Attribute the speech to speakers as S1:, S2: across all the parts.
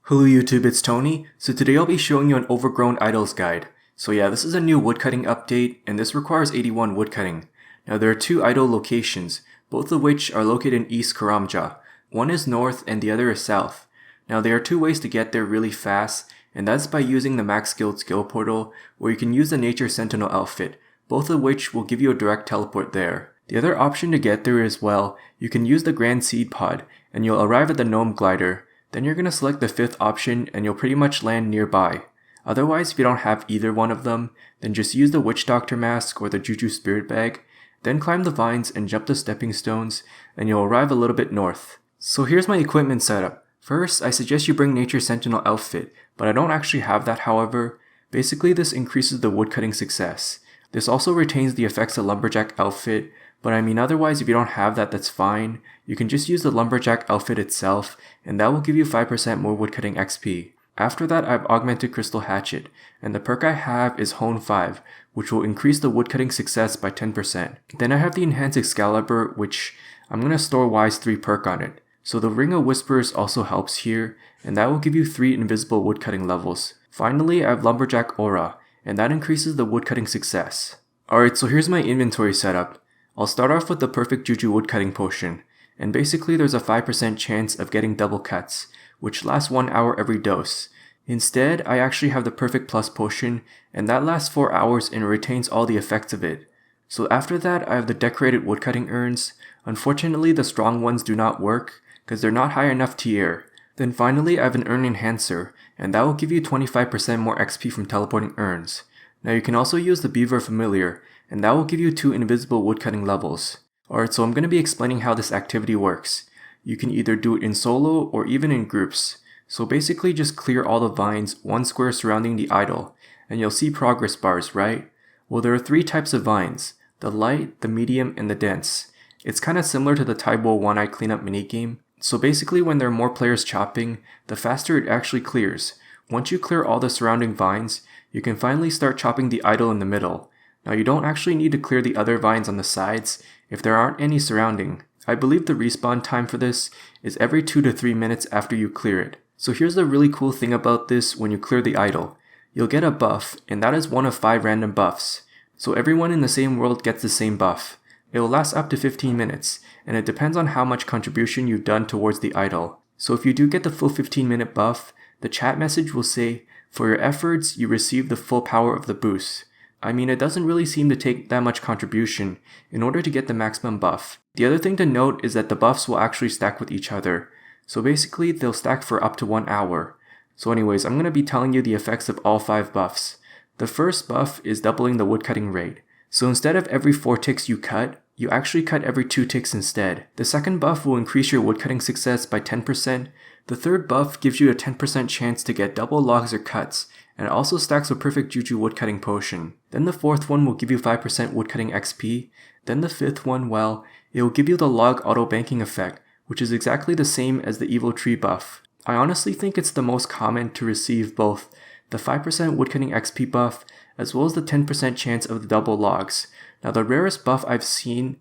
S1: Hello YouTube, it's Tony. So today I'll be showing you an Overgrown Idols guide. So yeah, this is a new woodcutting update, and this requires 81 woodcutting. Now there are two idol locations, both of which are located in East Karamja. One is north and the other is south. Now there are two ways to get there really fast, and that's by using the Max Guild skill portal, or you can use the Nature Sentinel outfit, both of which will give you a direct teleport there. The other option to get there as well, you can use the Grand Seed Pod, and you'll arrive at the Gnome Glider. Then you're going to select the fifth option and you'll pretty much land nearby. Otherwise, if you don't have either one of them, then just use the Witch Doctor Mask or the Juju Spirit Bag, then climb the vines and jump the stepping stones, and you'll arrive a little bit north. So here's my equipment setup. First, I suggest you bring Nature Sentinel outfit, but I don't actually have that however. Basically, this increases the woodcutting success. This also retains the effects of Lumberjack outfit, but I mean otherwise if you don't have that, that's fine. You can just use the Lumberjack outfit itself, and that will give you 5% more woodcutting XP. After that, I've augmented Crystal Hatchet, and the perk I have is Hone 5, which will increase the woodcutting success by 10%. Then I have the Enhanced Excalibur, which I'm going to store Wise 3 perk on it. So the Ring of Whispers also helps here, and that will give you 3 invisible woodcutting levels. Finally, I have Lumberjack Aura, and that increases the woodcutting success. Alright, so here's my inventory setup. I'll start off with the Perfect Juju Woodcutting Potion, and basically there's a 5% chance of getting double cuts, which lasts 1 hour every dose. Instead, I actually have the Perfect Plus Potion, and that lasts 4 hours and retains all the effects of it. So after that, I have the Decorated Woodcutting Urns. Unfortunately, the strong ones do not work, because they're not high enough tier. Then finally, I have an Urn Enhancer, and that will give you 25% more XP from teleporting urns. Now you can also use the Beaver Familiar, and that will give you 2 invisible woodcutting levels. Alright, so I'm going to be explaining how this activity works. You can either do it in solo or even in groups. So basically just clear all the vines 1 square surrounding the idol, and you'll see progress bars, right? Well, there are 3 types of vines, the light, the medium, and the dense. It's kind of similar to the Taibo One-Eye Cleanup minigame. So basically when there are more players chopping, the faster it actually clears. Once you clear all the surrounding vines, you can finally start chopping the idol in the middle. Now you don't actually need to clear the other vines on the sides if there aren't any surrounding. I believe the respawn time for this is every 2 to 3 minutes after you clear it. So here's the really cool thing about this when you clear the idol. You'll get a buff, and that is one of 5 random buffs. So everyone in the same world gets the same buff. It will last up to 15 minutes, and it depends on how much contribution you've done towards the idol. So if you do get the full 15-minute buff, the chat message will say, "For your efforts, you receive the full power of the boost." I mean, it doesn't really seem to take that much contribution in order to get the maximum buff. The other thing to note is that the buffs will actually stack with each other. So basically, they'll stack for up to 1 hour. So anyways, I'm going to be telling you the effects of all 5 buffs. The first buff is doubling the woodcutting rate. So instead of every 4 ticks you cut, you actually cut every 2 ticks instead. The second buff will increase your woodcutting success by 10%. The third buff gives you a 10% chance to get double logs or cuts, and it also stacks with Perfect Juju Woodcutting Potion. Then the fourth one will give you 5% woodcutting XP. Then the fifth one, well, it will give you the log auto banking effect, which is exactly the same as the Evil Tree buff. I honestly think it's the most common to receive both the 5% woodcutting XP buff as well as the 10% chance of the double logs. Now the rarest buff I've seen,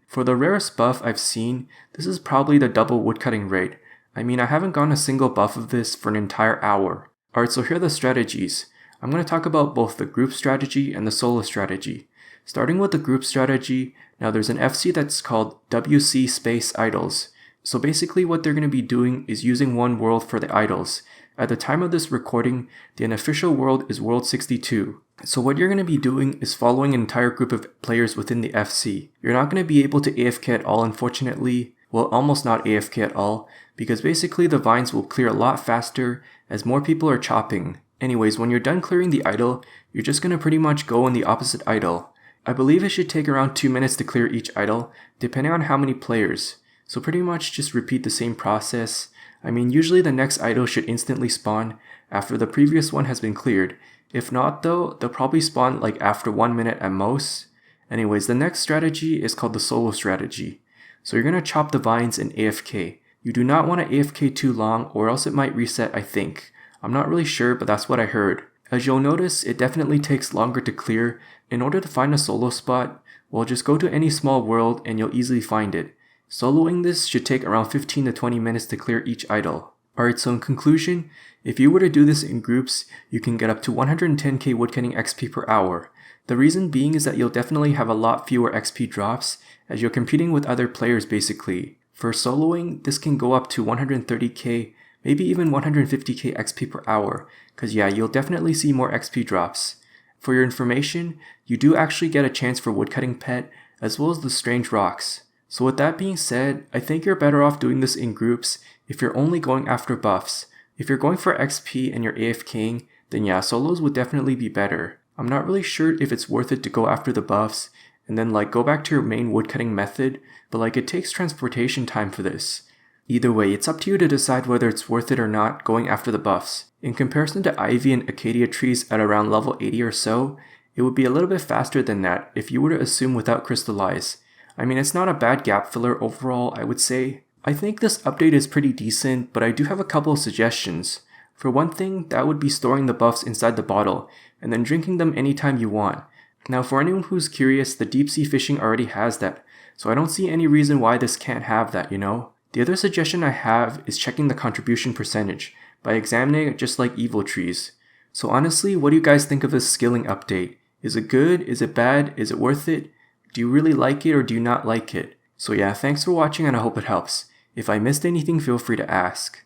S1: this is probably the double woodcutting rate. I mean, I haven't gotten a single buff of this for an entire hour. Alright, so here are the strategies. I'm going to talk about both the group strategy and the solo strategy. Starting with the group strategy, now there's an FC that's called WC Space Idols. So basically what they're going to be doing is using one world for the idols. At the time of this recording, the unofficial world is World 62. So what you're going to be doing is following an entire group of players within the FC. You're not going to be able to AFK at all, unfortunately. Well, almost not AFK at all, because basically the vines will clear a lot faster as more people are chopping. Anyways, when you're done clearing the idol, you're just going to pretty much go in the opposite idol. I believe it should take around 2 minutes to clear each idol, depending on how many players. So pretty much just repeat the same process. I mean, usually the next idol should instantly spawn after the previous one has been cleared. If not though, they'll probably spawn like after 1 minute at most. Anyways, the next strategy is called the solo strategy. So you're going to chop the vines in AFK. You do not want to AFK too long or else it might reset, I think. I'm not really sure, but that's what I heard. As you'll notice, it definitely takes longer to clear. In order to find a solo spot, well, just go to any small world and you'll easily find it. Soloing this should take around 15 to 20 minutes to clear each idol. Alright, so in conclusion, if you were to do this in groups, you can get up to 110k woodcutting XP per hour. The reason being is that you'll definitely have a lot fewer XP drops, as you're competing with other players basically. For soloing, this can go up to 130k, maybe even 150k XP per hour, cause yeah, you'll definitely see more XP drops. For your information, you do actually get a chance for woodcutting pet, as well as the strange rocks. So with that being said, I think you're better off doing this in groups if you're only going after buffs. If you're going for XP and you're AFKing, then yeah, solos would definitely be better. I'm not really sure if it's worth it to go after the buffs, and then go back to your main woodcutting method, but it takes transportation time for this. Either way, it's up to you to decide whether it's worth it or not going after the buffs. In comparison to Ivy and Acacia trees at around level 80 or so, it would be a little bit faster than that if you were to assume without Crystallize. I mean, it's not a bad gap filler overall, I would say. I think this update is pretty decent, but I do have a couple of suggestions. For one thing, that would be storing the buffs inside the bottle, and then drinking them anytime you want. Now for anyone who's curious, the deep sea fishing already has that, so I don't see any reason why this can't have that, you know? The other suggestion I have is checking the contribution percentage, by examining it just like evil trees. So honestly, what do you guys think of this skilling update? Is it good? Is it bad? Is it worth it? Do you really like it or do you not like it? So yeah, thanks for watching and I hope it helps. If I missed anything, feel free to ask.